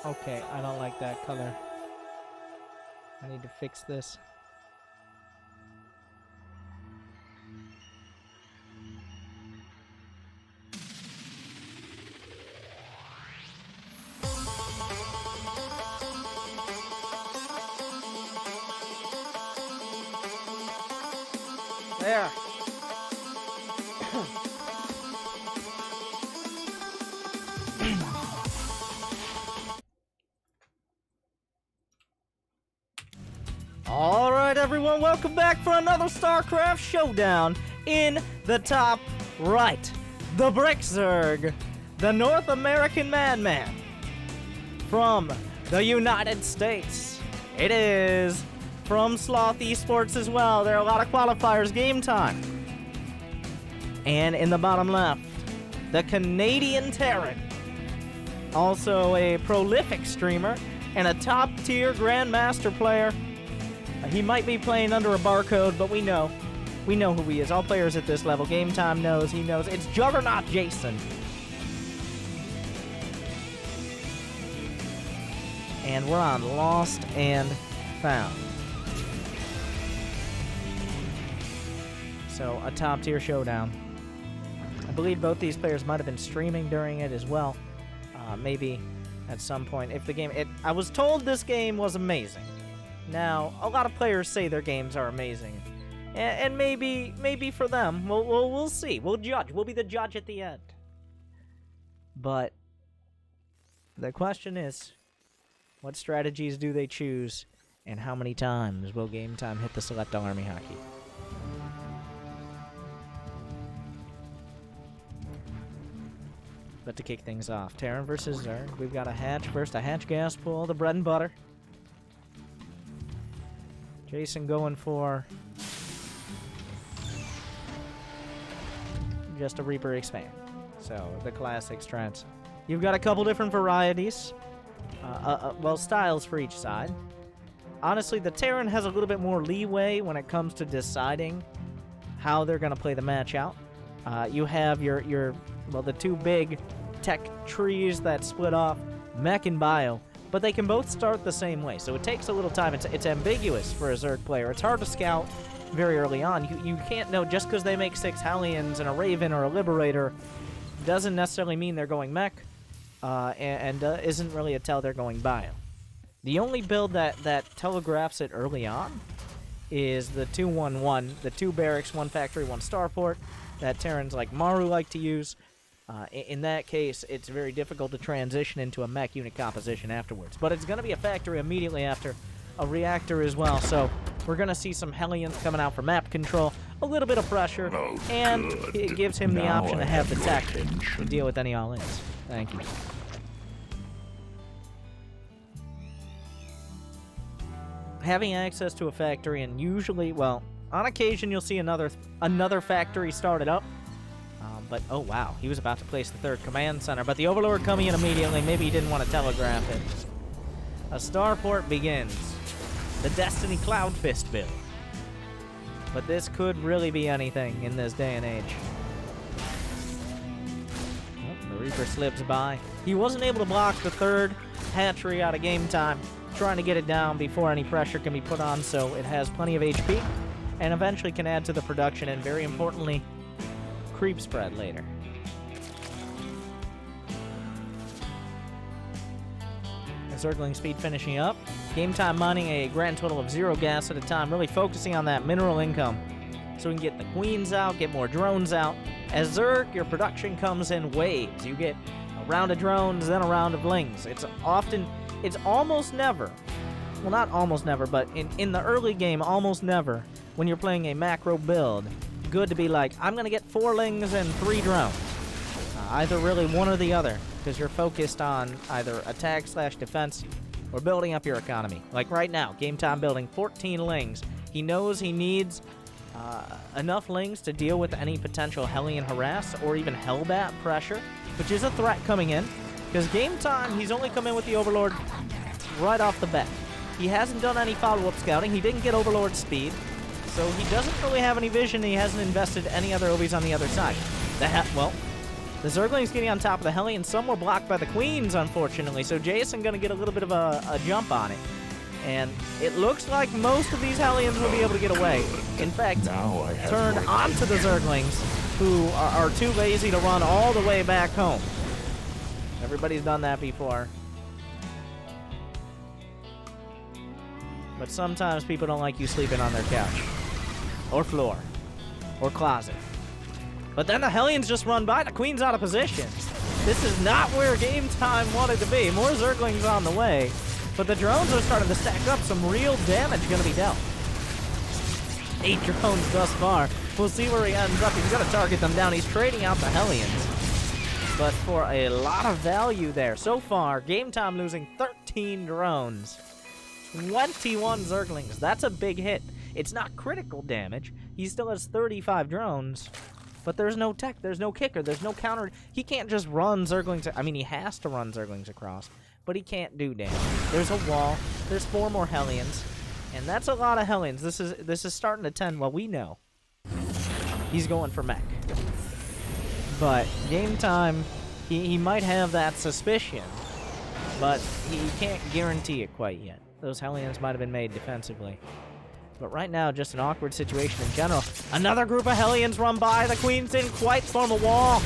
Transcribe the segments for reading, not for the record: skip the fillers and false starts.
Okay, I don't like that color. I need to fix this. There. Alright everyone, welcome back for another StarCraft showdown. In the top right, the Brickzerg, the North American Madman. From the United States, it is from Sloth Esports as well. There are a lot of qualifiers, Gametime. And in the bottom left, the Canadian Terran. Also a prolific streamer and a top-tier Grandmaster player. He might be playing under a barcode, but we know who he is. All players at this level. Gametime knows, he knows. It's Juggernaut Jason. And we're on Lost and Found. So, a top-tier showdown. I believe both these players might have been streaming during it as well. Maybe at some point. If the game... I was told this game was amazing. Now, a lot of players say their games are amazing. And maybe for them, we'll see. We'll judge. We'll be the judge at the end. But the question is, what strategies do they choose, and how many times will Gametime hit the select all army hockey? But to kick things off, Terran versus Zerg. We've got a hatch first, a hatch gas pool, the bread and butter. Jason going for just a Reaper expand. So, the classic strats. You've got a couple different varieties. Well, styles for each side. Honestly, the Terran has a little bit more leeway when it comes to deciding how they're going to play the match out. You have the two big tech trees that split off, Mech and Bio, but they can both start the same way, so it takes a little time. It's ambiguous for a Zerg player. It's hard to scout very early on. You can't know just because they make 6 Hellions and a Raven or a Liberator doesn't necessarily mean they're going Mech, and isn't really a tell they're going Bio. The only build that telegraphs it early on is the 2-1-1, the 2 barracks, 1 factory, 1 starport, that Terrans like Maru like to use. In that case, it's very difficult to transition into a mech unit composition afterwards. But it's going to be a factory immediately after, a reactor as well. So we're going to see some Hellions coming out for map control, a little bit of pressure, and it gives him the option to have the tech to deal with any all-ins. Thank you. Having access to a factory, and usually, well, on occasion you'll see another factory started up. But, oh wow, he was about to place the 3rd command center, but the Overlord coming in immediately. Maybe he didn't want to telegraph it. A starport begins. The Destiny Cloud Fist build. But this could really be anything in this day and age. Oh, the Reaper slips by. He wasn't able to block the 3rd hatchery out of Gametime, trying to get it down before any pressure can be put on, so it has plenty of HP, and eventually can add to the production, and very importantly, creep spread later. Encircling speed finishing up. Gametime mining a grand total of 0 gas at a time, really focusing on that mineral income so we can get the queens out, get more drones out. As Zerg, your production comes in waves. You get a round of drones, then a round of lings. It's almost never, well, not almost never, but in the early game, almost never, when you're playing a macro build, good to be like, I'm going to get 4 lings and 3 drones. Either really one or the other, because you're focused on either attack/defense or building up your economy. Like right now, Gametime building 14 lings. He knows he needs enough lings to deal with any potential Hellion harass or even Hellbat pressure, which is a threat coming in, because Gametime, he's only come in with the Overlord right off the bat. He hasn't done any follow-up scouting. He didn't get Overlord speed. So he doesn't really have any vision, and he hasn't invested any other OBs on the other side. Well, The Zerglings getting on top of the Hellions. Some were blocked by the Queens, unfortunately, so Jason going to get a little bit of a jump on it. And it looks like most of these Hellions will be able to get away. In fact, turn onto the Zerglings, who are too lazy to run all the way back home. Everybody's done that before. But sometimes people don't like you sleeping on their couch. Or floor. Or closet. But then the Hellions just run by. The Queen's out of position. This is not where Gametime wanted to be. More Zerglings on the way. But the drones are starting to stack up. Some real damage going to be dealt. 8 drones thus far. We'll see where he ends up. He's going to target them down. He's trading out the Hellions. But for a lot of value there. So far, Gametime losing 13 drones. 21 Zerglings. That's a big hit. It's not critical damage. He still has 35 drones. But there's no tech. There's no kicker. There's no counter. He can't just run Zerglings. I mean, he has to run Zerglings across. But he can't do damage. There's a wall. There's 4 more Hellions. And that's a lot of Hellions. This is starting to tend. Well, we know. He's going for mech. But Gametime, he might have that suspicion. But he can't guarantee it quite yet. Those Hellions might have been made defensively. But right now, just an awkward situation in general. Another group of Hellions run by. The Queens didn't quite form a wall.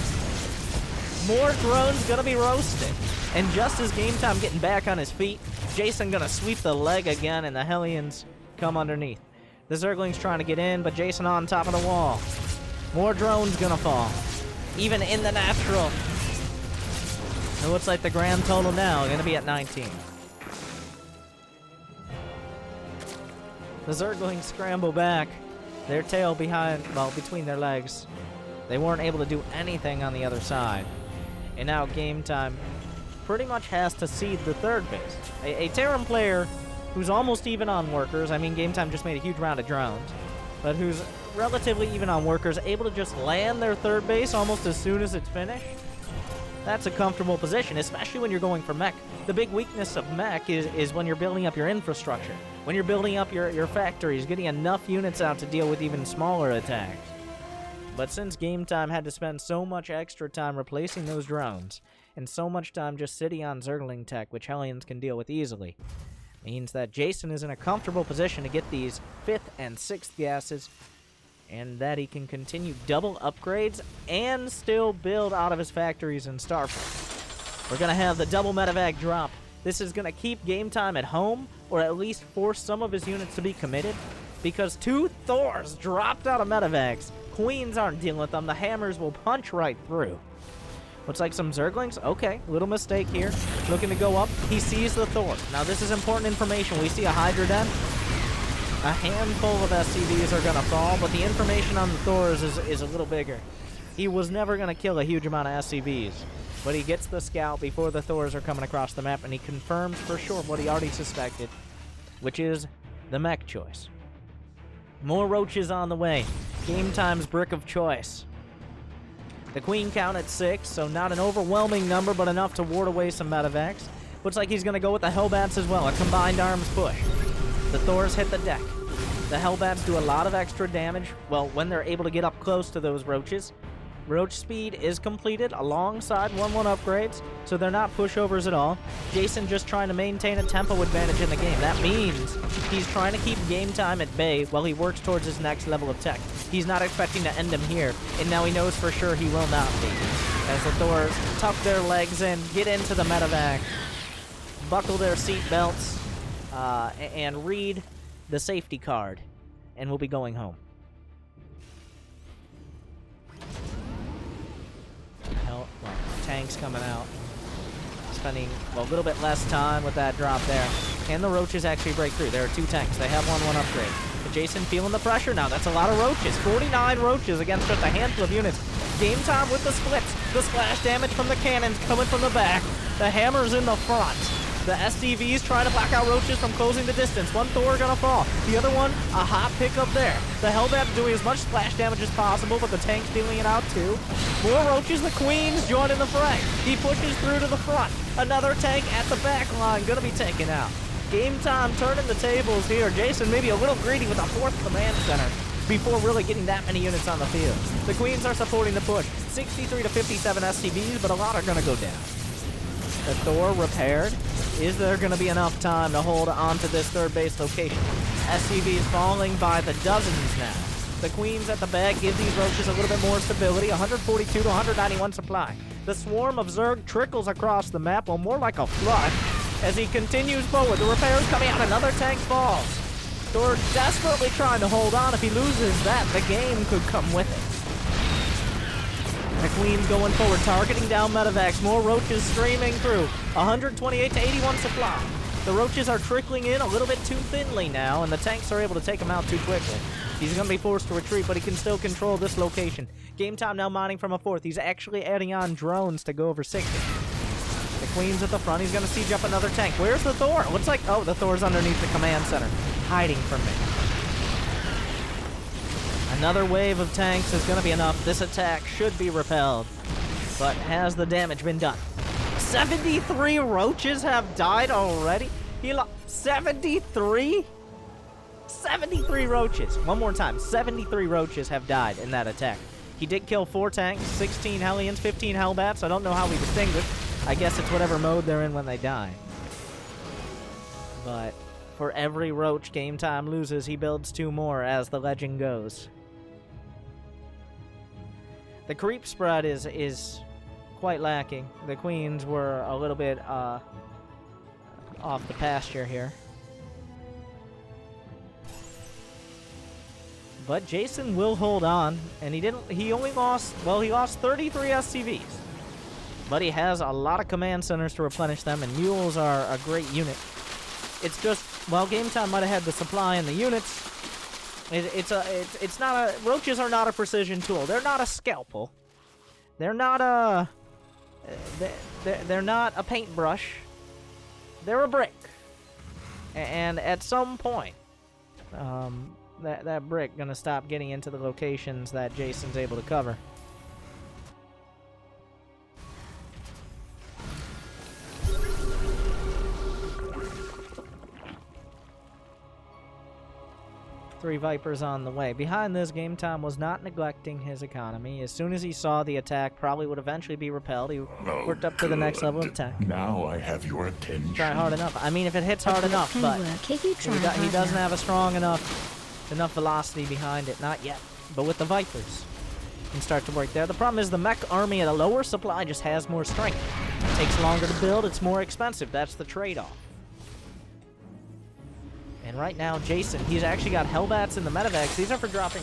More drones gonna be roasted. And just as Gametime getting back on his feet, Jason gonna sweep the leg again, and the Hellions come underneath. The Zerglings trying to get in, but Jason on top of the wall. More drones gonna fall. Even in the natural. It looks like the grand total now gonna be at 19. The Zerglings scramble back, their tail between their legs. They weren't able to do anything on the other side. And now Gametime pretty much has to cede the third base. A Terran player who's almost even on workers. I mean, Gametime just made a huge round of drones. But who's relatively even on workers, able to just land their third base almost as soon as it's finished. That's a comfortable position, especially when you're going for mech. The big weakness of mech is when you're building up your infrastructure. When you're building up your factories, getting enough units out to deal with even smaller attacks. But since Gametime had to spend so much extra time replacing those drones, and so much time just sitting on Zergling tech, which Hellions can deal with easily, means that Jason is in a comfortable position to get these 5th and 6th gases, and that he can continue double upgrades and still build out of his factories in Starfleet. We're going to have the double medevac drop. This is going to keep Gametime at home, or at least force some of his units to be committed, because 2 Thors dropped out of medevacs. Queens aren't dealing with them. The hammers will punch right through. Looks like some Zerglings. Okay, little mistake here. Looking to go up. He sees the Thor. Now, this is important information. We see a Hydra Den. A handful of SCVs are going to fall, but the information on the Thors is a little bigger. He was never going to kill a huge amount of SCVs, but he gets the scout before the Thors are coming across the map, and he confirms for sure what he already suspected, which is the mech choice. More roaches on the way. Gametime's brick of choice. The Queen count at 6, so not an overwhelming number, but enough to ward away some medevacs. Looks like he's going to go with the Hellbats as well, a combined arms push. The Thors hit the deck. The Hellbats do a lot of extra damage, well, when they're able to get up close to those roaches. Roach speed is completed alongside 1-1 upgrades, so they're not pushovers at all. Jason just trying to maintain a tempo advantage in the game. That means he's trying to keep Gametime at bay while he works towards his next level of tech. He's not expecting to end him here, and now he knows for sure he will not be. As the Thors tuck their legs in, get into the medevac, buckle their seat belts, and read the safety card, and we'll be going home. Tanks coming out, spending a little bit less time with that drop there, and the roaches actually break through. There are 2 tanks. They have 1-1 upgrade. But Jason feeling the pressure now. That's a lot of roaches. 49 roaches against just a handful of units. Gametime with the splits. The splash damage from the cannons coming from the back. The hammers in the front. The SCVs trying to black out roaches from closing the distance. 1 Thor gonna fall. The other one, a hot pickup there. The Hellbat doing as much splash damage as possible, but the tank's dealing it out too. More roaches, the Queens join in the fray. He pushes through to the front. Another tank at the back line, gonna be taken out. Gametime turning the tables here. Jason maybe a little greedy with a 4th command center. before really getting that many units on the field. The Queens are supporting the push. 63 to 57 SCVs, but a lot are going to go down. The Thor repaired. Is there going to be enough time to hold on to this third base location? SCVs falling by the dozens now. The Queens at the back give these roaches a little bit more stability. 142 to 191 supply. The swarm of Zerg trickles across the map, well, more like a flood, as he continues forward. The repairs coming out. Another tank falls. Thor desperately trying to hold on. If he loses that, the game could come with it. The Queens going forward, targeting down medevacs. More roaches streaming through. 128 to 81 supply. The roaches are trickling in a little bit too thinly now, and the tanks are able to take them out too quickly. He's going to be forced to retreat, but he can still control this location. Gametime now mining from a fourth. He's actually adding on drones to go over 60. The Queen's at the front. He's going to siege up another tank. Where's the Thor? Looks like, oh, the Thor's underneath the command center, hiding from me. Another wave of tanks is going to be enough. This attack should be repelled, but has the damage been done? 73 roaches have died already? 73? 73 roaches. One more time. 73 roaches have died in that attack. He did kill 4 tanks, 16 Hellions, 15 Hellbats. I don't know how we distinguish. I guess it's whatever mode they're in when they die. But for every roach Gametime loses, he builds 2 more, as the legend goes. The creep spread is quite lacking. The Queens were a little bit off the pasture here. But Jason will hold on, and he only lost, well, he lost 33 SCVs. But he has a lot of command centers to replenish them, and mules are a great unit. It's just, well, Gametime might have had the supply and the units. It's not a, roaches are not a precision tool. They're not a scalpel. They're not a, they're not a paintbrush. They're a brick. And at some point, that brick gonna stop getting into the locations that Jason's able to cover. Three Vipers on the way. Behind this, Gametime was not neglecting his economy. As soon as he saw the attack probably would eventually be repelled, he worked up to the next level of attack. Now I have your attention. Try hard enough. I mean, if it hits hard enough, but he doesn't have a strong enough velocity behind it. Not yet. But with the Vipers, he can start to work there. The problem is the mech army at a lower supply just has more strength. It takes longer to build. It's more expensive. That's the trade-off. And right now, Jason, he's actually got Hellbats in the medevacs. These are for dropping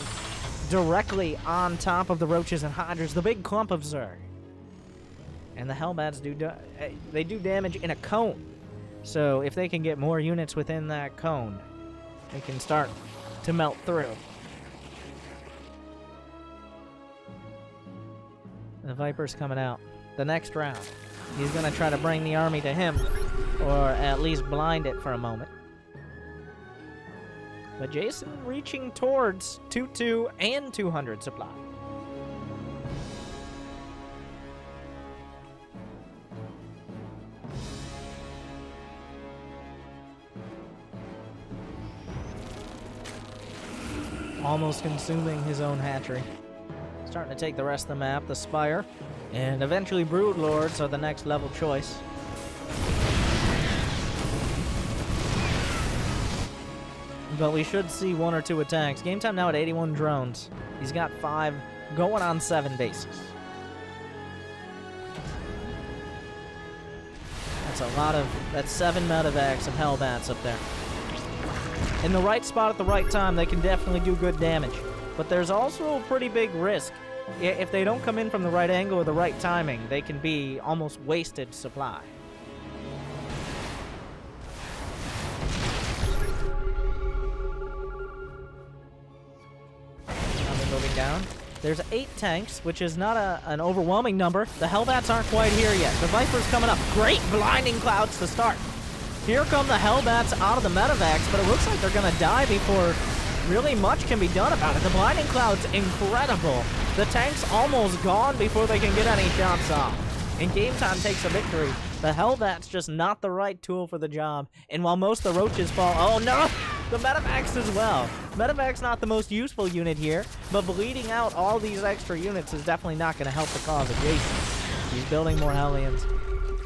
directly on top of the Roaches and Hydras, the big clump of Zerg. And the Hellbats do damage in a cone. So if they can get more units within that cone, they can start to melt through. The Viper's coming out. The next round, he's going to try to bring the army to him, or at least blind it for a moment. But Jason reaching towards 2-2 and 200 supply. Almost consuming his own hatchery. Starting to take the rest of the map, the Spire, and eventually Broodlords are the next level choice. But we should see 1 or 2 attacks. Gametime now at 81 drones. He's got 5 going on 7 bases. That's 7 medevacs of Hellbats up there. In the right spot at the right time, they can definitely do good damage. But there's also a pretty big risk. If they don't come in from the right angle or the right timing, they can be almost wasted supply. Moving down. There's 8 tanks, which is not an overwhelming number. The Hellbats aren't quite here yet. The Viper's coming up. Great blinding clouds to start. Here come the Hellbats out of the medevacs, but it looks like they're going to die before really much can be done about it. The blinding cloud's incredible. The tank's almost gone before they can get any shots off. And Gametime takes a victory. The Hellbat's just not the right tool for the job. And while most of the Roaches fall, oh no! The medevacs as well. Medevac's not the most useful unit here, but bleeding out all these extra units is definitely not going to help the cause of Jason. He's building more Hellions.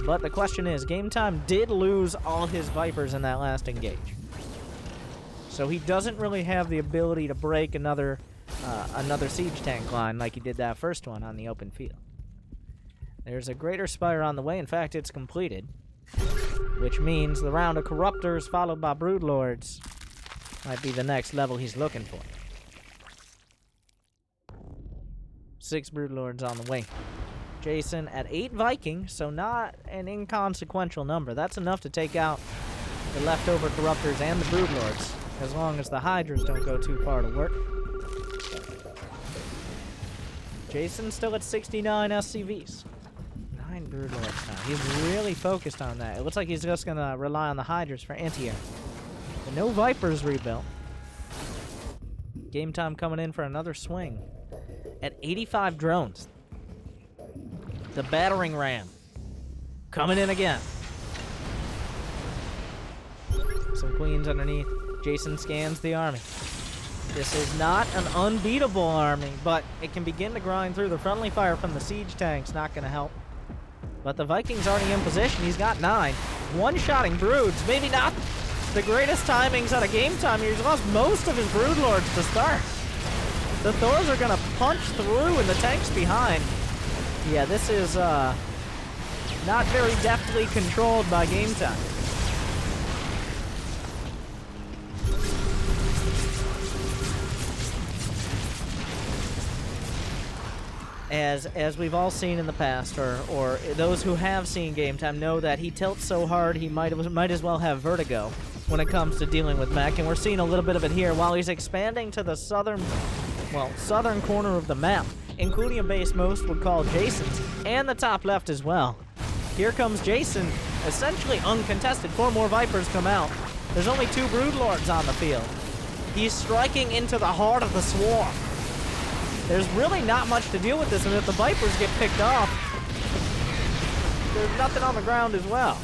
But the question is, Gametime did lose all his Vipers in that last engage. So he doesn't really have the ability to break another siege tank line like he did that first one on the open field. There's a Greater Spire on the way. In fact, it's completed. Which means the round of Corruptors followed by Broodlords might be the next level he's looking for. 6 Broodlords on the way. Jason at 8 Vikings, so not an inconsequential number. That's enough to take out the leftover Corruptors and the Broodlords, as long as the Hydras don't go too far to work. Jason's still at 69 SCVs. 9 Broodlords now. He's really focused on that. It looks like he's just going to rely on the Hydras for anti-air. But no Vipers rebuilt. Gametime coming in for another swing. At 85 drones. The battering ram. Coming in again. Some queens underneath. Jason scans the army. This is not an unbeatable army, but it can begin to grind through. The friendly fire from the siege tanks not going to help. But the Vikings already in position. He's got 9. One-shotting Broods. Maybe not the greatest timings out of Gametime. He's lost most of his Broodlords to start. The Thors are going to punch through and the tanks behind. Yeah, this is not very deftly controlled by Gametime. As we've all seen in the past, or those who have seen Gametime know that he tilts so hard he might as well have vertigo when it comes to dealing with mech, and we're seeing a little bit of it here while he's expanding to the southern corner of the map, including a base most would call Jason's, and the top left as well. Here comes Jason, essentially uncontested. 4 more Vipers come out. There's only 2 Broodlords on the field. He's striking into the heart of the swarm. There's really not much to deal with this, and if the Vipers get picked off, there's nothing on the ground as well.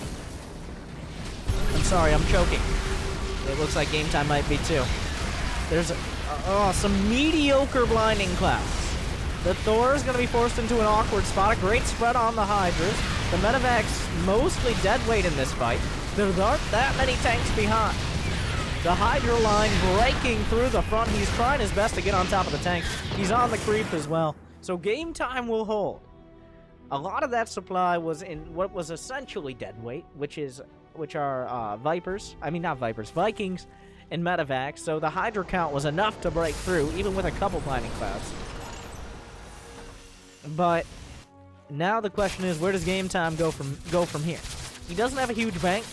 I'm sorry, I'm choking. It looks like Gametime might be too. There's some mediocre blinding clouds. The Thor is going to be forced into an awkward spot. A great spread on the Hydras. The Medevac's mostly dead weight in this fight. There aren't that many tanks behind. The Hydra line breaking through the front. He's trying his best to get on top of the tanks. He's on the creep as well. So Gametime will hold. A lot of that supply was in what was essentially dead weight, which are Vipers. I mean, not Vipers, Vikings and Medevacs. So the Hydra count was enough to break through, even with a couple blinding clouds. But now the question is, where does Gametime go from here? He doesn't have a huge bank.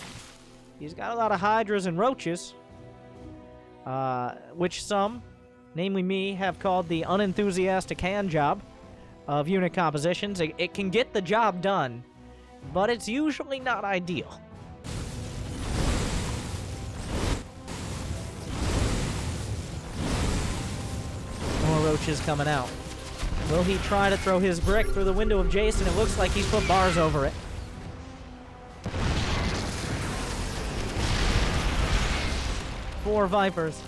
He's got a lot of Hydras and Roaches. Which some, namely me, have called the unenthusiastic hand job of unit compositions. It can get the job done, but it's usually not ideal. More Roaches coming out. Will he try to throw his brick through the window of Jason? It looks like he's put bars over it. Four Vipers.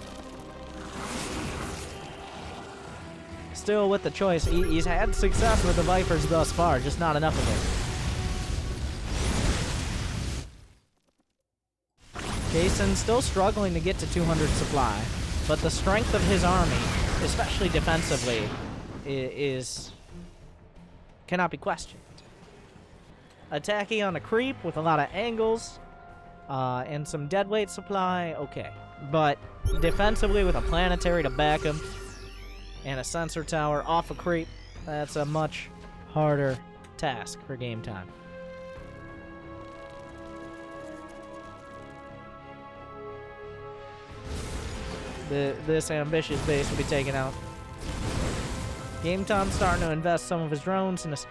Still with the choice. He's had success with the Vipers thus far, just not enough of it. Jason's still struggling to get to 200 supply, but the strength of his army, especially defensively, cannot be questioned. Attacking on a creep with a lot of angles and some deadweight supply, okay. But defensively with a planetary to back him and a sensor tower off a creep, that's a much harder task for Gametime. This ambitious base will be taken out. Gametime's starting to invest some of his drones in this.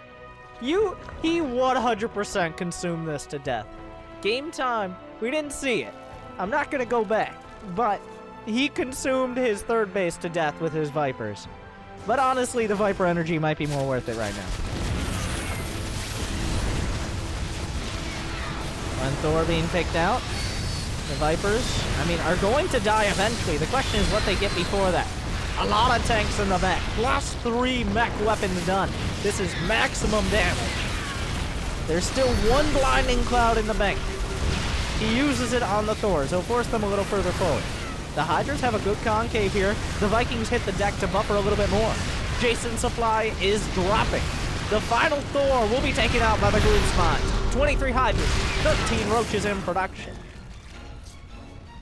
He 100% consumed this to death. Gametime, we didn't see it. I'm not gonna go back, but he consumed his third base to death with his Vipers. But honestly, the Viper energy might be more worth it right now. One Thor being picked out. The Vipers, I mean, are going to die eventually. The question is what they get before that. A lot of tanks in the back. +3 mech weapons done. This is maximum damage. There's still one blinding cloud in the bank. He uses it on the Thors. He'll force them a little further forward. The Hydras have a good concave here. The Vikings hit the deck to buffer a little bit more. Jason's supply is dropping. The final Thor will be taken out by the group's mines. 23 Hydras, 13 Roaches in production.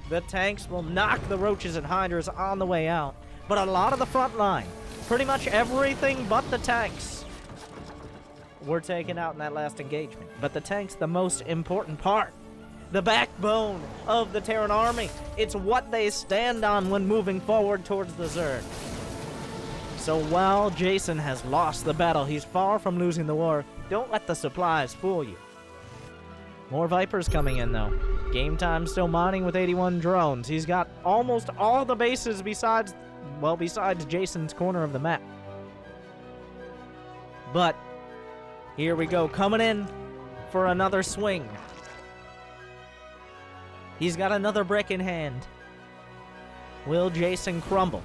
The tanks will knock the Roaches and Hydras on the way out. But a lot of the front line, pretty much everything but the tanks, were taken out in that last engagement. But the tanks, the most important part. The backbone of the Terran army. It's what they stand on when moving forward towards the Zerg. So while Jason has lost the battle, he's far from losing the war. Don't let the supplies fool you. More Vipers coming in, though. Gametime still mining with 81 drones. He's got almost all the bases besides Jason's corner of the map. But here we go, coming in for another swing. He's got another brick in hand. Will Jason crumble?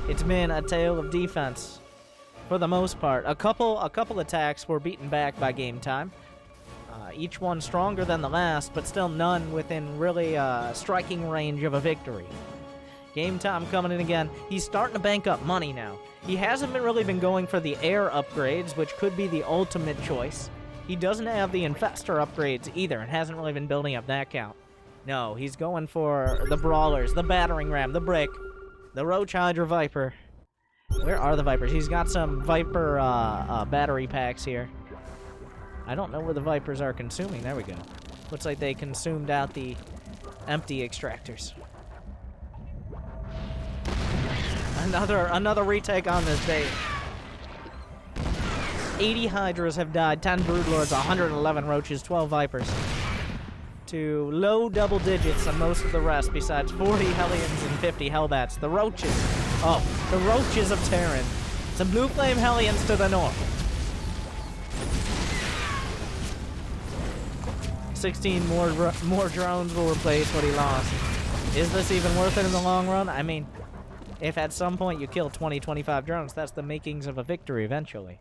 It's been a tale of defense for the most part. A couple attacks were beaten back by Gametime. Each one stronger than the last, but still none within really striking range of a victory. Gametime coming in again. He's starting to bank up money now. He hasn't really been going for the air upgrades, which could be the ultimate choice. He doesn't have the Infestor upgrades either, and hasn't really been building up that count. No, he's going for the Brawlers, the Battering Ram, the Brick, the Roach Hydra Viper. Where are the Vipers? He's got some Viper battery packs here. I don't know where the Vipers are consuming. There we go. Looks like they consumed out the empty extractors. Another retake on this base. 80 Hydras have died, 10 Broodlords, 111 Roaches, 12 Vipers. To low double digits on most of the rest, besides 40 Hellions and 50 Hellbats. The Roaches. Oh, the Roaches of Terran. Some Blue Flame Hellions to the north. 16 more drones will replace what he lost. Is this even worth it in the long run? I mean, if at some point you kill 20, 25 drones, that's the makings of a victory eventually.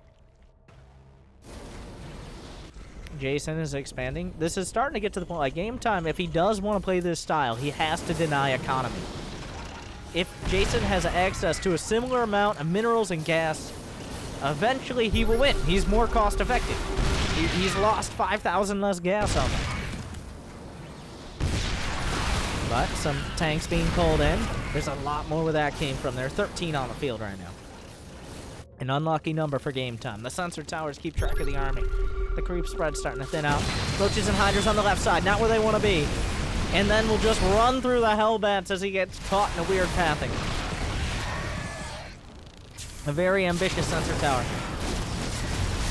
Jason is expanding. This is starting to get to the point, like Gametime, if he does want to play this style, he has to deny economy. If Jason has access to a similar amount of minerals and gas, eventually he will win. He's more cost effective. He's lost 5,000 less gas on them. But some tanks being called in. There's a lot more where that came from. There are 13 on the field right now. An unlucky number for Gametime. The sensor towers keep track of the army. The creep spread's starting to thin out. Roaches and Hydras on the left side, not where they want to be. And then we'll just run through the Hellbats as he gets caught in a weird pathing. A very ambitious sensor tower.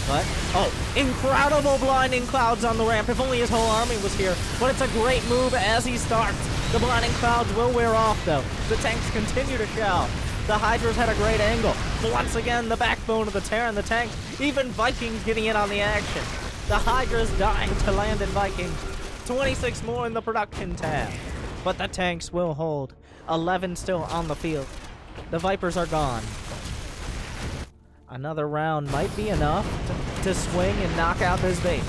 But, oh, incredible blinding clouds on the ramp. If only his whole army was here. But it's a great move as he starts. The blinding clouds will wear off, though. The tanks continue to shell. The Hydras had a great angle. But once again, the backbone of the Terran, the tanks, even Vikings getting in on the action. The Hydras dying to landed Vikings. 26 more in the production tab. But the tanks will hold. 11 still on the field. The Vipers are gone. Another round might be enough to swing and knock out this base.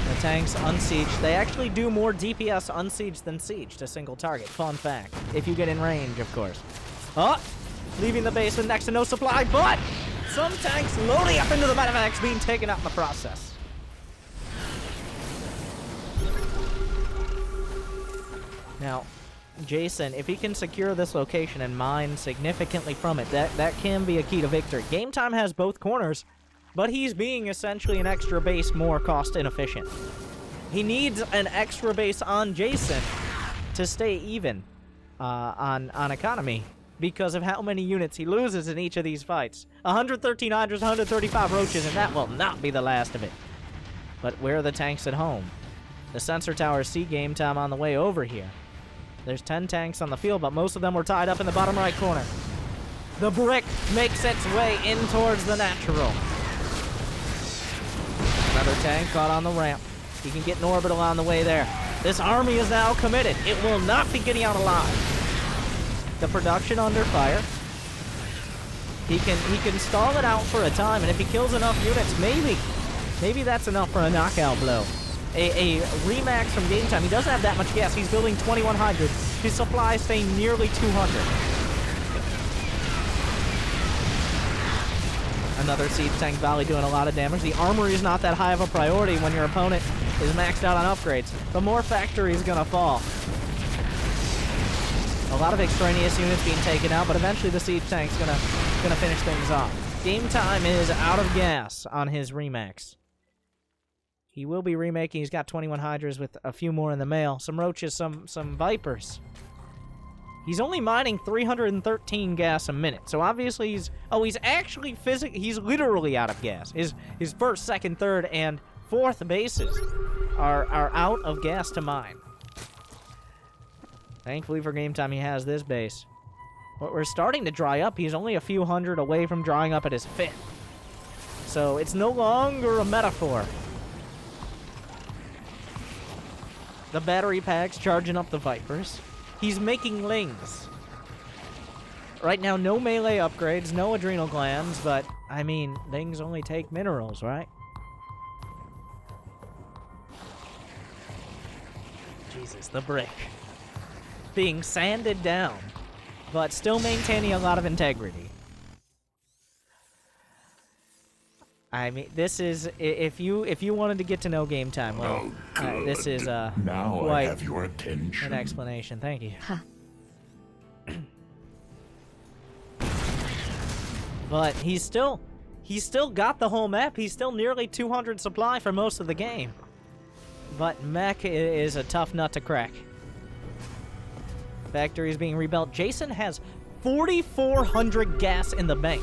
The tanks unsieged. They actually do more DPS unsieged than siege to single target. Fun fact. If you get in range, of course. Oh! Leaving the base with next to no supply, but some tanks loading up into the medevacs being taken out in the process. Now, Jason, if he can secure this location and mine significantly from it, that can be a key to victory. Gametime has both corners, but he's being essentially an extra base more cost inefficient. He needs an extra base on Jason to stay even on economy because of how many units he loses in each of these fights. 113 Hydras, 135 Roaches, and that will not be the last of it. But where are the tanks at home? The sensor towers see Gametime on the way over here. There's 10 tanks on the field, but most of them were tied up in the bottom right corner. The brick makes its way in towards the natural. Another tank caught on the ramp. He can get an orbital on the way there. This army is now committed. It will not be getting out alive. The production under fire. He can stall it out for a time, and if he kills enough units, maybe that's enough for a knockout blow. A Remax from Gametime. He doesn't have that much gas. He's building 2100. His supply is staying nearly 200. Another Siege Tank Valley doing a lot of damage. The armory is not that high of a priority when your opponent is maxed out on upgrades. But more factory is going to fall. A lot of extraneous units being taken out, but eventually the Siege Tank's gonna finish things off. Gametime is out of gas on his Remax. He will be remaking. He's got 21 Hydras with a few more in the mail. Some Roaches, some Vipers. He's only mining 313 gas a minute. So obviously he's actually he's literally out of gas. His first, second, third, and fourth bases are out of gas to mine. Thankfully for Gametime, he has this base. But we're starting to dry up. He's only a few hundred away from drying up at his fifth. So it's no longer a metaphor. The battery packs charging up the Vipers. He's making Lings. Right now, no melee upgrades, no adrenal glands, but, I mean, Lings only take minerals, right? Jesus, the brick. Being sanded down, but still maintaining a lot of integrity. I mean, this is, if you wanted to get to know Gametime, well, this is now quite I have your attention. an explanation. Thank you. Huh. But he's still got the whole map. He's still nearly 200 supply for most of the game. But Mech is a tough nut to crack. Factory is being rebuilt. Jason has 4,400 gas in the bank,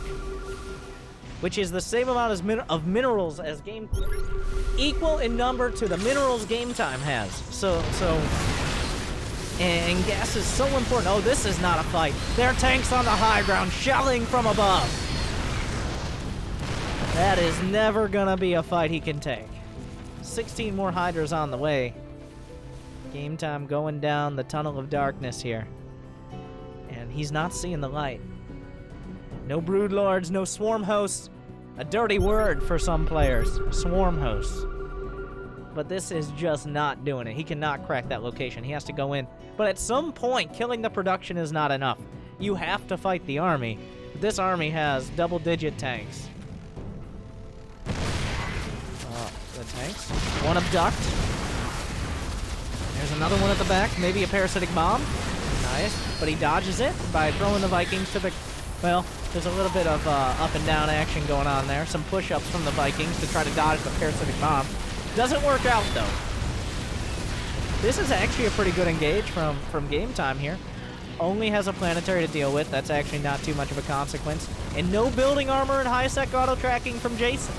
which is the same amount of minerals as equal in number to the minerals Gametime has. And gas is so important. Oh, this is not a fight. There are tanks on the high ground shelling from above. That is never gonna be a fight he can take. 16 more Hydras on the way. Gametime going down the tunnel of darkness here. And he's not seeing the light. No broodlords, no swarm hosts. A dirty word for some players. Swarm hosts. But this is just not doing it. He cannot crack that location. He has to go in. But at some point, killing the production is not enough. You have to fight the army. This army has double-digit tanks. The tanks. One abduct. There's another one at the back. Maybe a parasitic bomb. Nice. But he dodges it by throwing the Vikings to the... Well, there's a little bit of up and down action going on there. Some push-ups from the Vikings to try to dodge the parasitic bomb. Doesn't work out, though. This is actually a pretty good engage from Gametime here. Only has a planetary to deal with. That's actually not too much of a consequence. And no building armor and high-sec auto-tracking from Jason.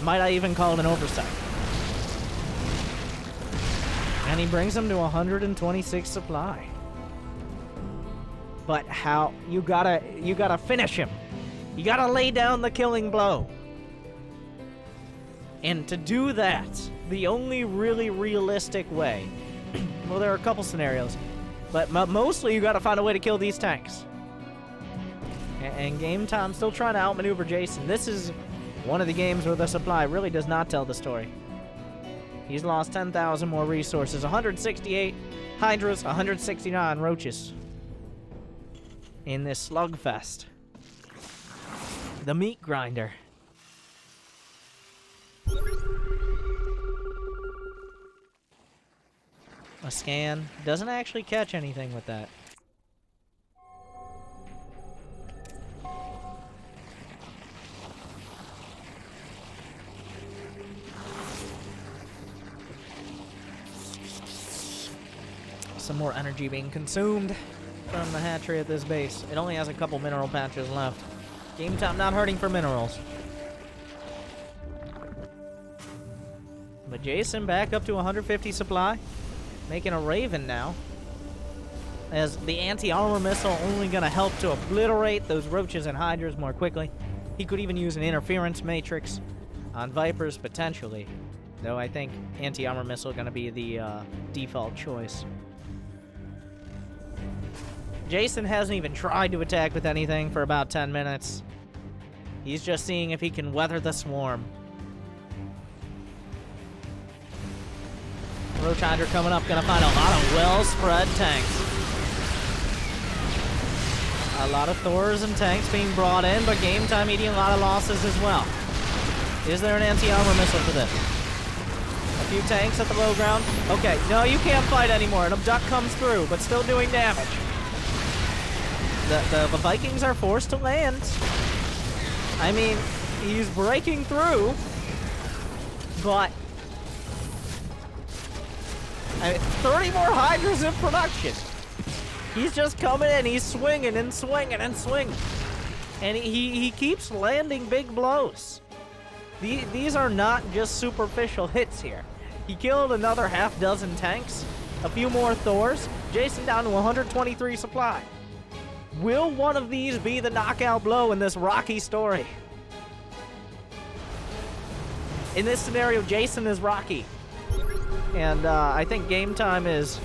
Might I even call it an oversight. And he brings him to 126 supply. But how? You gotta finish him. You gotta lay down the killing blow. And to do that, the only really realistic way, well, there are a couple scenarios, but mostly you gotta find a way to kill these tanks. And Gametime's still trying to outmaneuver Jason. This is one of the games where the supply really does not tell the story. He's lost 10,000 more resources, 168 Hydras, 169 Roaches in this slugfest. The meat grinder. A scan. Doesn't actually catch anything with that. Some more energy being consumed from the hatchery at this base. It only has a couple mineral patches left. Gametime not hurting for minerals. But Jason back up to 150 supply. Making a Raven now. As the anti-armor missile only going to help to obliterate those Roaches and Hydras more quickly. He could even use an interference matrix. On Vipers, potentially. Though I think anti-armor missile going to be the default choice. Jason hasn't even tried to attack with anything for about 10 minutes. He's just seeing if he can weather the swarm. Roach Hydra coming up, gonna find a lot of well-spread tanks. A lot of Thors and tanks being brought in, but Gametime eating a lot of losses as well. Is there an anti-armor missile for this? A few tanks at the low ground. Okay, no, you can't fight anymore. An abduct comes through, but still doing damage. The Vikings are forced to land. I mean, he's breaking through, but 30 more Hydras in production. He's just coming in, he's swinging and swinging and swinging. And he keeps landing big blows. These are not just superficial hits here. He killed another half dozen tanks, a few more Thors. Jason down to 123 supply. Will one of these be the knockout blow in this Rocky story? In this scenario, Jason is Rocky. And I think Gametime is,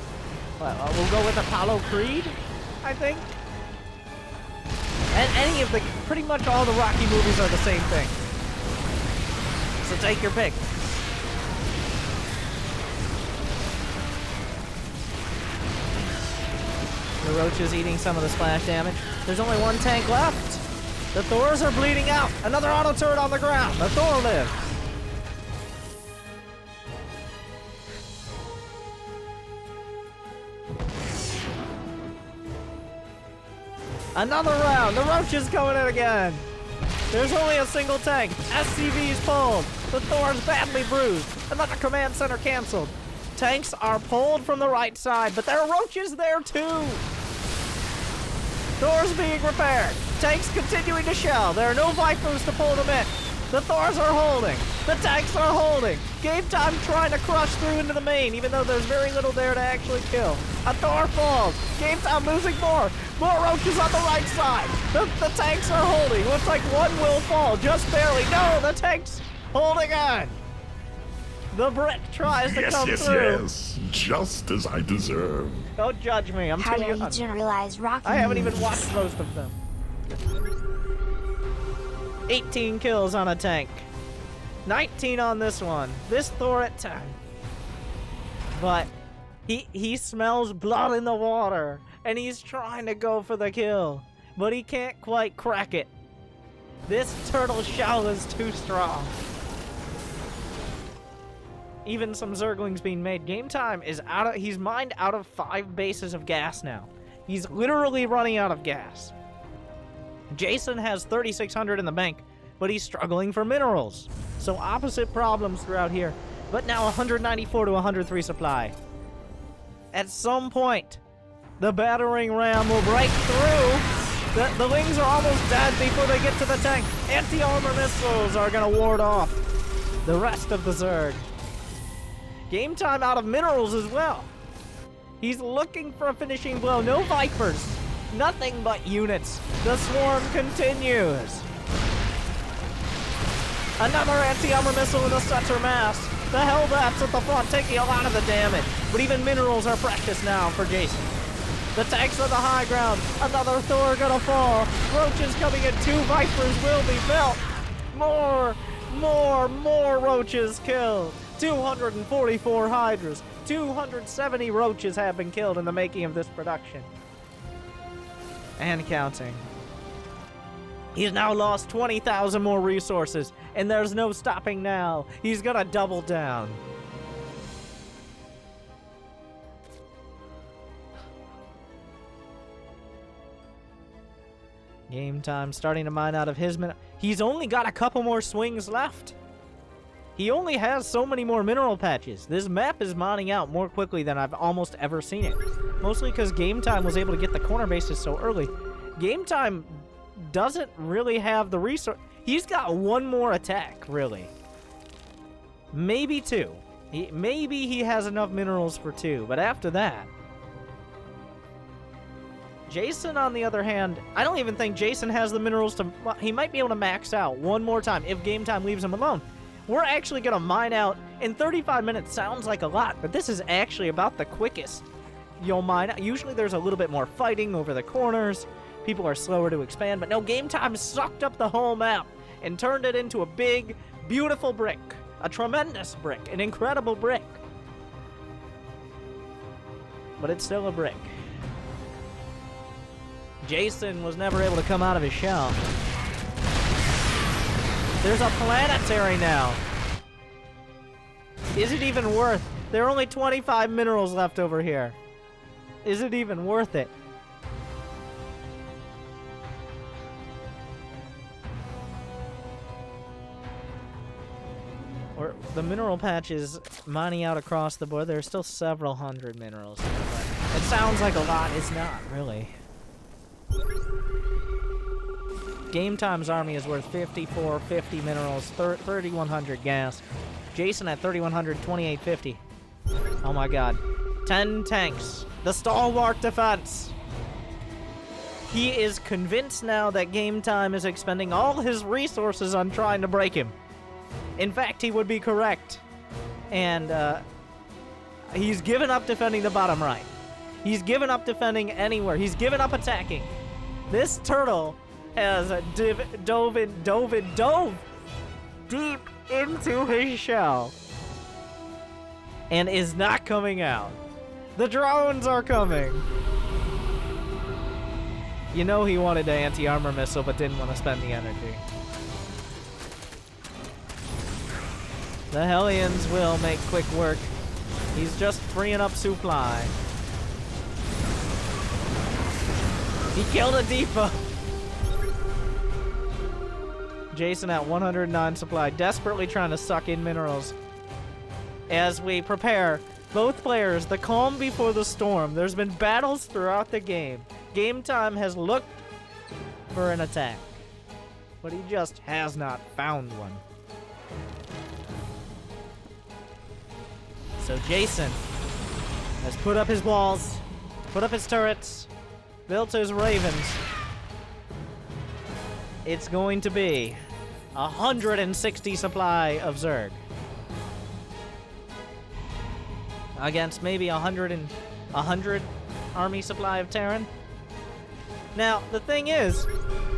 we'll go with Apollo Creed, I think. And any of the, pretty much all the Rocky movies are the same thing. So take your pick. The Roach is eating some of the splash damage. There's only one tank left. The Thors are bleeding out. Another auto turret on the ground. The Thor lives. Another round. The Roach is coming in again. There's only a single tank. SCV's pulled. The Thor's badly bruised. Another command center canceled. Tanks are pulled from the right side, but there are Roaches there too. Thor's being repaired. Tanks continuing to shell. There are no Vipers to pull them in. The Thors are holding. The tanks are holding. Gametime trying to crush through into the main, even though there's very little there to actually kill. A Thor falls. Gametime losing more. More Roaches on the right side. The tanks are holding. Looks like one will fall, just barely. No, the tanks holding on. The Brit tries to come through. Yes, just as I deserve. Don't judge me. I'm telling you. How did you realize Rocky? I haven't even watched most of them. 18 kills on a tank. 19 on this one. This Thor at 10. But he smells blood in the water, and he's trying to go for the kill, but he can't quite crack it. This turtle shell is too strong. Even some Zerglings being made. Gametime is he's mined out of 5 bases of gas now. He's literally running out of gas. Jason has 3,600 in the bank, but he's struggling for minerals. So opposite problems throughout here. But now 194 to 103 supply. At some point, the battering ram will break through. The Lings are almost dead before they get to the tank. Anti-armor missiles are going to ward off the rest of the Zerg. Gametime out of minerals as well. He's looking for a finishing blow. No Vipers. Nothing but units. The swarm continues. Another anti-armor missile in the center mass. The Hellbats at the front taking a lot of the damage. But even minerals are precious now for Jason. The tanks on the high ground. Another Thor gonna fall. Roaches coming in. 2 Vipers will be felt. More Roaches killed. 244 Hydras. 270 Roaches have been killed in the making of this production. And counting. He's now lost 20,000 more resources, and there's no stopping now. He's gonna double down. Gametime starting to mine out of his He's only got a couple more swings left. He only has so many more mineral patches. This map is mining out more quickly than I've almost ever seen it. Mostly because Gametime was able to get the corner bases so early. Gametime doesn't really have the resource. He's got 1 more attack, really. Maybe 2. Maybe he has enough minerals for 2, but after that... Jason, on the other hand, I don't even think Jason has the minerals to... Well, he might be able to max out 1 more time if Gametime leaves him alone. We're actually going to mine out, and 35 minutes sounds like a lot, but this is actually about the quickest you'll mine out. Usually there's a little bit more fighting over the corners. People are slower to expand, but no, Gametime sucked up the whole map and turned it into a big, beautiful brick. A tremendous brick, an incredible brick. But it's still a brick. Jason was never able to come out of his shell. There's a planetary now. Is it even worth? There are only 25 minerals left over here. Is it even worth it? Or the mineral patch is mining out across the board. There's still several hundred minerals here, but it sounds like a lot. It's not, really. Gametime's army is worth 5450 minerals, 3100 gas. Jason at 3100, 2850. Oh my god. 10 tanks. The stalwart defense. He is convinced now that Gametime is expending all his resources on trying to break him. In fact, he would be correct. And he's given up defending the bottom right. He's given up defending anywhere. He's given up attacking. This turtle has dove deep into his shell and is not coming out. The drones are coming. You know he wanted an anti-armor missile but didn't want to spend the energy. The Hellions will make quick work. He's just freeing up supply. He killed a depot. Jason at 109 supply, desperately trying to suck in minerals. As we prepare, both players, the calm before the storm. There's been battles throughout the game. Gametime has looked for an attack, but he just has not found one. So Jason has put up his walls, put up his turrets, built his ravens. It's going to be 160 supply of Zerg against maybe 100 army supply of Terran. Now, the thing is,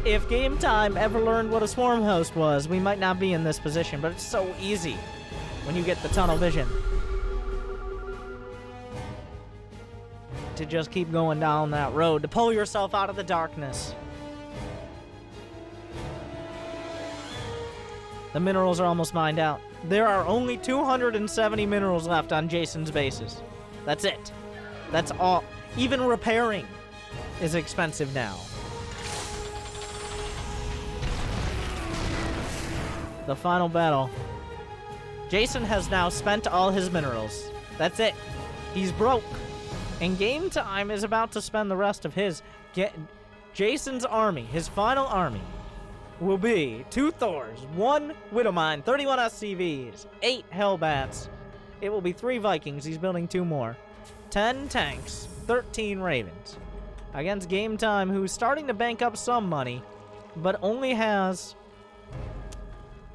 if Gametime ever learned what a swarm host was, we might not be in this position, but it's so easy when you get the tunnel vision to just keep going down that road, to pull yourself out of the darkness. The minerals are almost mined out. There are only 270 minerals left on Jason's bases. That's it. That's all. Even repairing is expensive now. The final battle. Jason has now spent all his minerals. That's it. He's broke. And Gametime is about to spend the rest of his... Jason's army, his final army, will be 2 Thors, 1 Widowmine, 31 SCVs, 8 Hellbats. It will be 3 Vikings. He's building 2 more. 10 tanks, 13 Ravens. Against Gametime, who's starting to bank up some money, but only has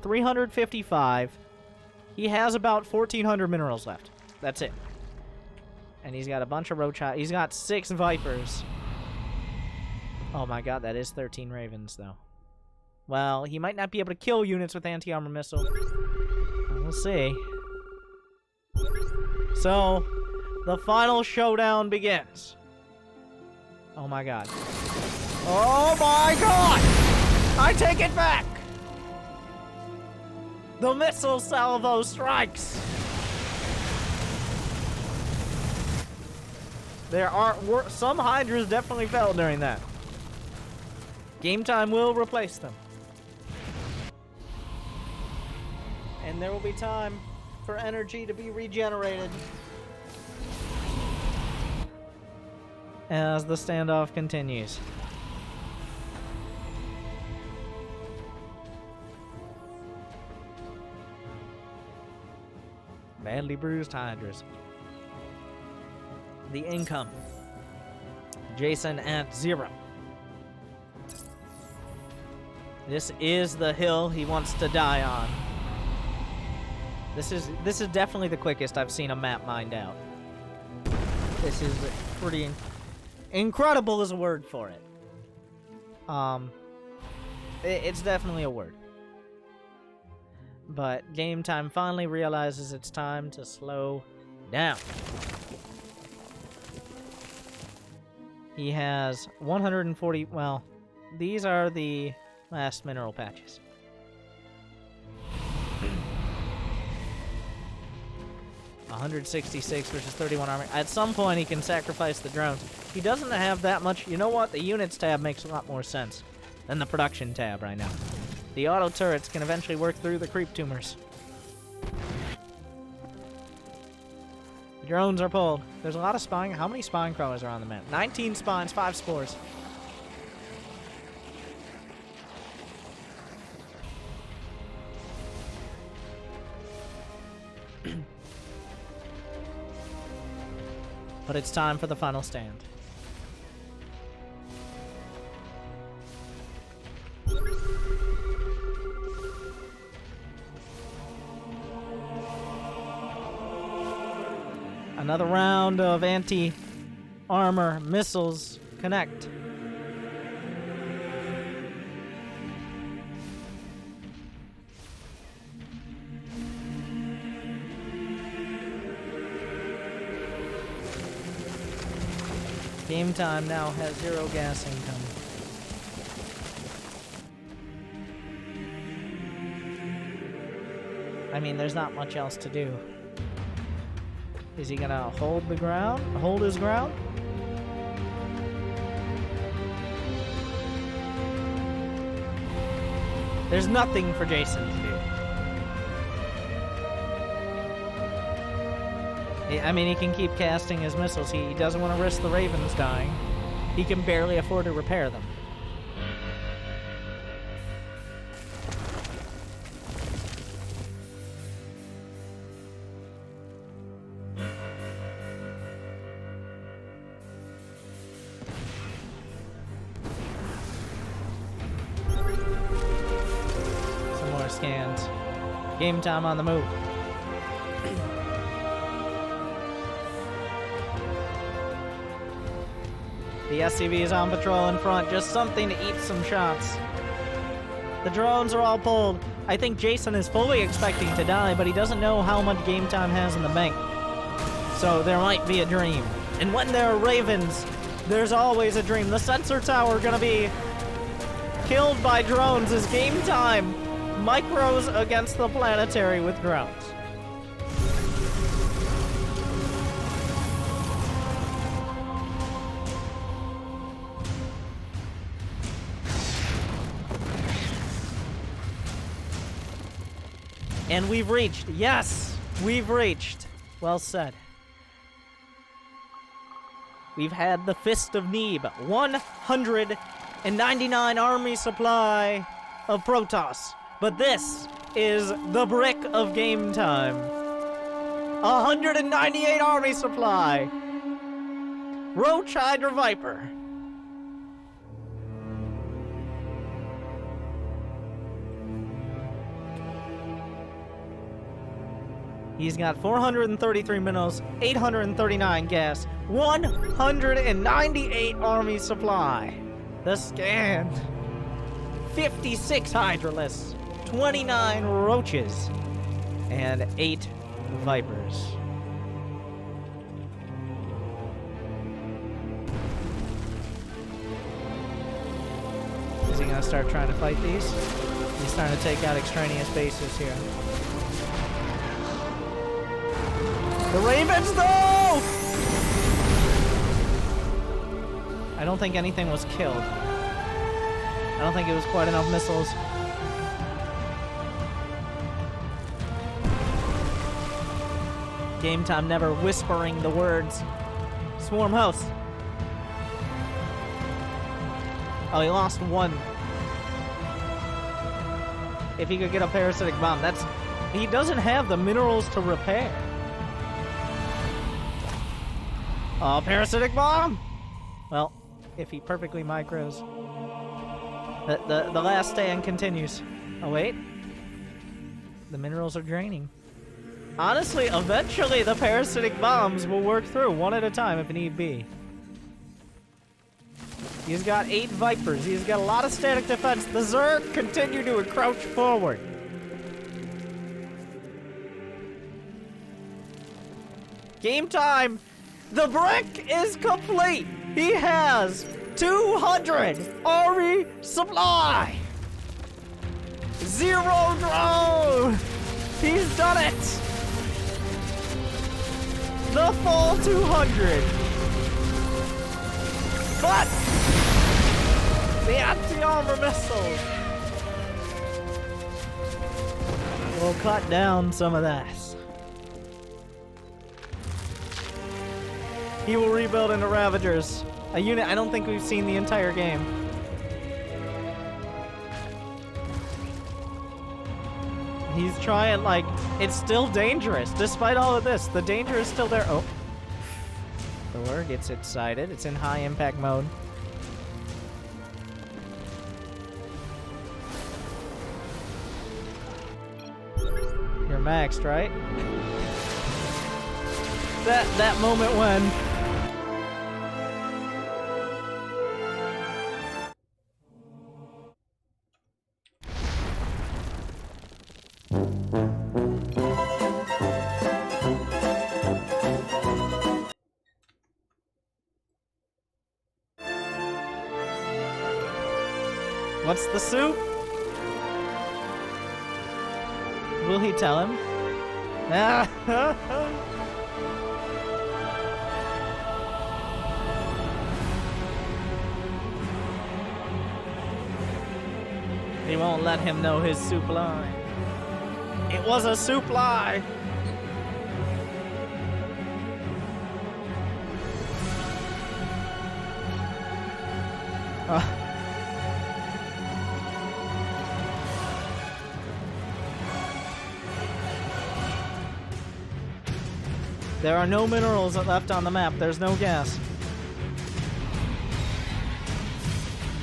355. He has about 1,400 minerals left. That's it. And he's got a bunch of roach. He's got 6 Vipers. Oh my god, that is 13 Ravens, though. Well, he might not be able to kill units with anti-armor missile. We'll see. So, the final showdown begins. Oh my god. Oh my god! I take it back! The missile salvo strikes! There are some Hydras definitely fell during that. Gametime will replace them. And there will be time for energy to be regenerated as the standoff continues. Badly bruised Hydras. The income. Jason at 0. This is the hill he wants to die on. This is definitely the quickest I've seen a map mined out. This is pretty incredible is a word for it. It's definitely a word. But Gametime finally realizes it's time to slow down. He has 140, well, these are the last mineral patches. $166 versus 31 armor. At some point, he can sacrifice the drones. He doesn't have that much. You know what? The units tab makes a lot more sense than the production tab right now. The auto turrets can eventually work through the creep tumors. The drones are pulled. There's a lot of spine. How many spine crawlers are on the map? 19 spines, 5 spores. But it's time for the final stand. Another round of anti-armor missiles connect. Gametime now has 0 gas income. I mean, there's not much else to do. Is he gonna hold the ground? Hold his ground? There's nothing for Jason to do. I mean, he can keep casting his missiles. He doesn't want to risk the Ravens dying. He can barely afford to repair them. Some more scans. Gametime on the move. The SCV is on patrol in front, just something to eat some shots. The drones are all pulled. I think Jason is fully expecting to die, but he doesn't know how much Gametime has in the bank. So there might be a dream. And when there are ravens, there's always a dream. The sensor tower gonna be killed by drones as Gametime micros against the planetary with drones. And we've reached. Yes, we've reached. Well said. We've had the Fist of Neeb. 199 army supply of Protoss. But this is the brick of Gametime. 198 army supply. Roach Hydra Viper. He's got 433 minerals, 839 gas, 198 army supply. The scan. 56 Hydralisks, 29 Roaches, and 8 Vipers. Is he gonna start trying to fight these? He's trying to take out extraneous bases here. The Ravens, though! I don't think anything was killed. I don't think it was quite enough missiles. Gametime never whispering the words. Swarm house. Oh, he lost one. If he could get a parasitic bomb, that's... He doesn't have the minerals to repair. Oh, parasitic bomb! Well, if he perfectly micros. The last stand continues. Oh, wait. The minerals are draining. Honestly, eventually the parasitic bombs will work through one at a time if need be. He's got 8 Vipers. He's got a lot of static defense. The Zerg continue to encroach forward. Game time. The brick is complete. He has 200 army supply. 0 drone. He's done it. The full 200. But the anti-armor missiles will cut down some of that. He will rebuild into Ravagers. A unit I don't think we've seen the entire game. He's trying, like, it's still dangerous. Despite all of this, the danger is still there. Oh. Thor gets it sighted. It's in high impact mode. You're maxed, right? That moment when what's the soup? Will he tell him? He won't let him know his soup lie. It was a soup lie. There are no minerals left on the map. There's no gas.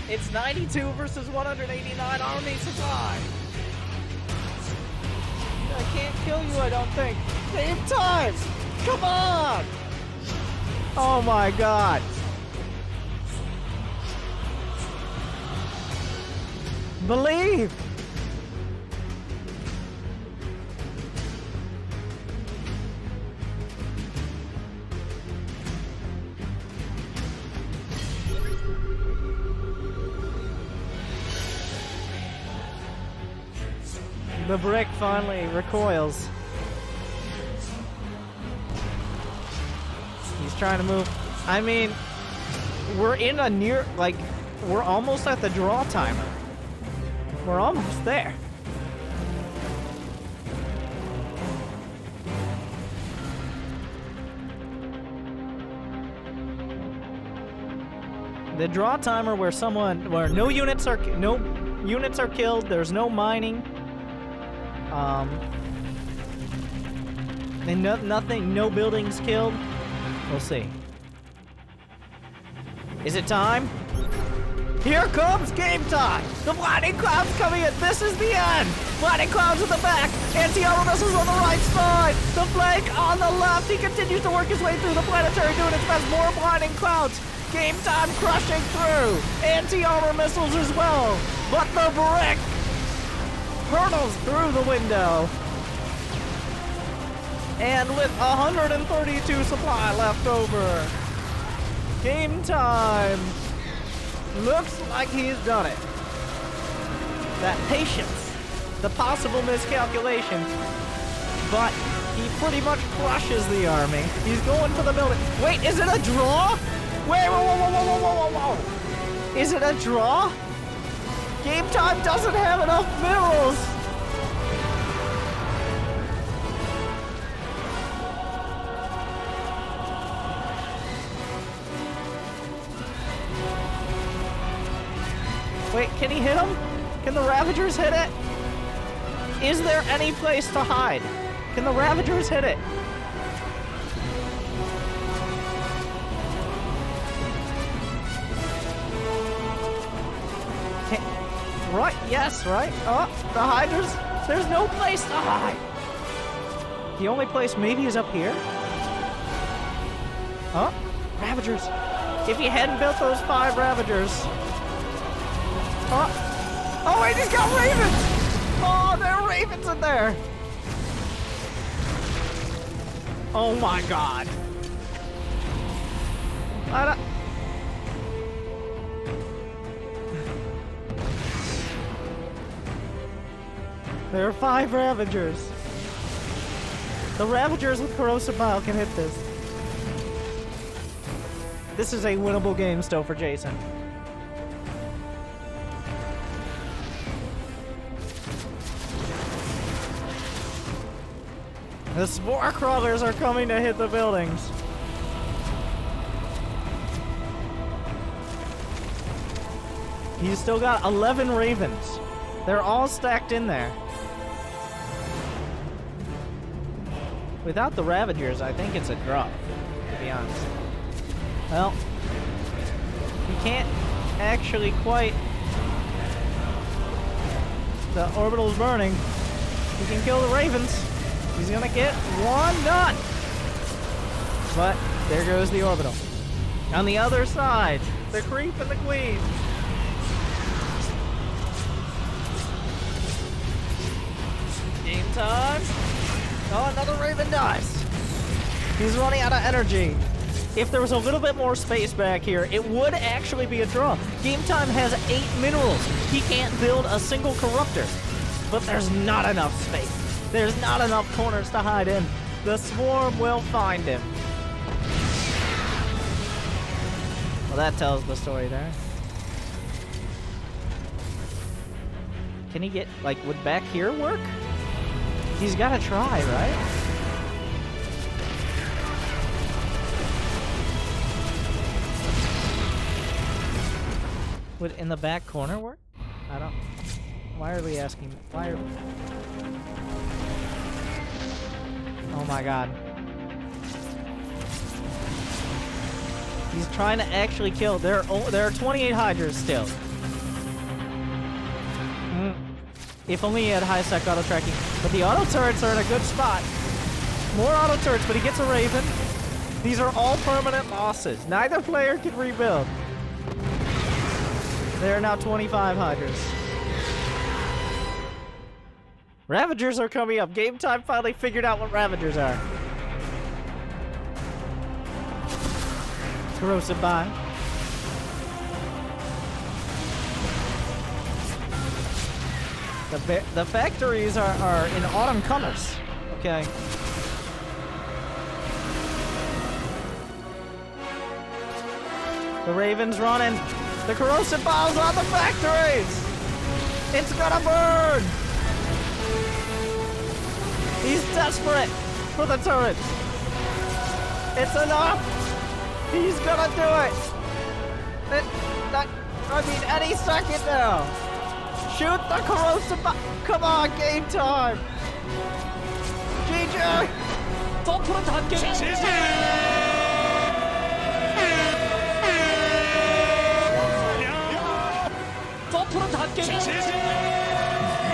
It's 92 versus 189 army supply. I can't kill you, I don't think. Save time! Come on! Oh my god. Believe! The brick finally recoils. He's trying to move. I mean, we're in a near, like, we're almost at the draw timer. We're almost there. The draw timer where no units are killed, there's no mining. And no buildings killed. We'll see. Is it time? Here comes game time! The blinding cloud's coming in! This is the end! Blinding clouds at the back! Anti-armor missiles on the right side! The flank on the left! He continues to work his way through the planetary, doing its best. More blinding clouds! Game time crushing through! Anti-armor missiles as well! But the brick hurtles through the window. And with 132 supply left over, game time. Looks like he's done it. That patience, the possible miscalculation, but he pretty much crushes the army. He's going for the building. Wait, is it a draw? Wait, whoa. Is it a draw? Game time doesn't have enough minerals. Wait, can he hit him? Can the Ravagers hit it? Is there any place to hide? Can the Ravagers hit it? Right, yes, right? Oh, the Hydras, there's no place to hide. The only place maybe is up here? Huh? Ravagers. If he hadn't built those 5 Ravagers... Oh, wait, he's got ravens! Oh, there are ravens in there! Oh my god. There are 5 Ravagers. The Ravagers with Corrosive Bile can hit this. This is a winnable game still for Jason. The Spore Crawlers are coming to hit the buildings. He's still got 11 Ravens. They're all stacked in there. Without the Ravagers, I think it's a draw, to be honest. Well, he can't actually quite... The orbital's burning. He can kill the Ravens. He's gonna get one done! But there goes the orbital. On the other side, the Creep and the Queen. Game time. Oh, another Raven dies. He's running out of energy. If there was a little bit more space back here, it would actually be a draw. Gametime has 8 minerals. He can't build a single corruptor. But there's not enough space. There's not enough corners to hide in. The swarm will find him. Well, that tells the story there. Can he get, like, would back here work? He's gotta try, right? Would in the back corner work? I don't... Why are we asking? Why are... Oh my god. He's trying to actually kill... There are 28 Hydras still. If only he had high-sec auto-tracking. But the auto-turrets are in a good spot. More auto-turrets, but he gets a Raven. These are all permanent losses. Neither player can rebuild. There are now 25 Hydras. Ravagers are coming up. Gametime finally figured out what Ravagers are. Corrosive Bile. The factories are in autumn colors. Okay. The Raven's running. The Corrosive Bile's on the factories! It's gonna burn! He's desperate for the turret. It's enough! He's gonna do it! I mean, any second now! Shoot the Corrosive Bile! Come on, Gametime! GG!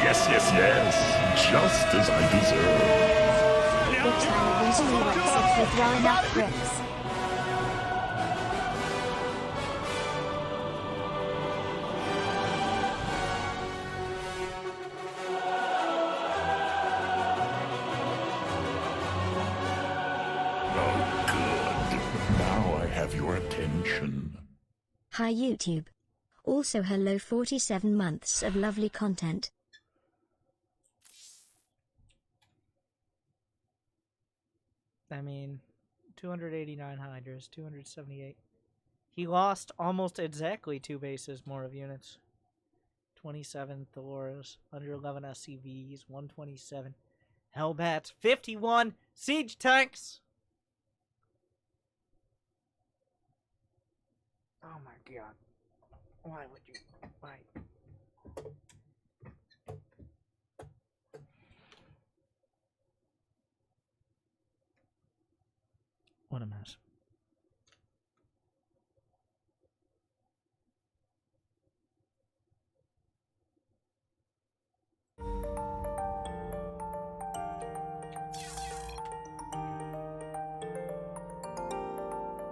Yes, yes, yes. Just as I deserve. Looks like usually works if we throw enough bricks. Oh, good. Now I have your attention. Hi YouTube. Also hello 47 months of lovely content. I mean, 289 Hydras, 278. He lost almost exactly 2 bases more of units. 27 Thors, 111 SCVs, 127 Hellbats, 51 Siege Tanks! Oh my god. Why would you? Why?